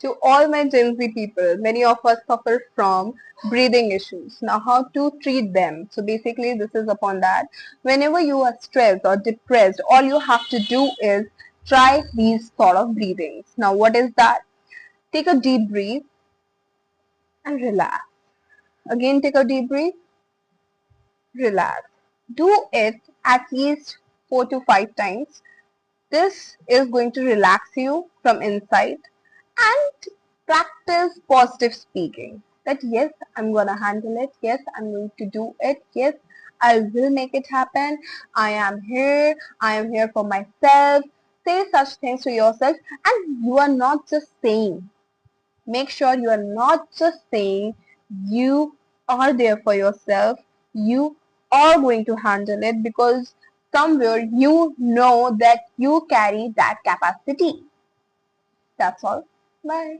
To all my Gen Z people, many of us suffer from breathing issues. Now, how to treat them? So, basically, this is upon that. Whenever you are stressed or depressed, all you have to do is try these sort of breathings. Now, what is that? Take a deep breath and relax. Again, take a deep breath, relax. Do it at least 4 to 5 times. This is going to relax you from inside, and practice positive speaking. That yes, I'm gonna handle it. Yes, I'm going to do it. Yes, I will make it happen. I am here. I am here for myself. Say such things to yourself, and you are not just saying. Make sure you are not just saying, you are there for yourself. You are going to handle it because somewhere you know that you carry that capacity. That's all. Bye.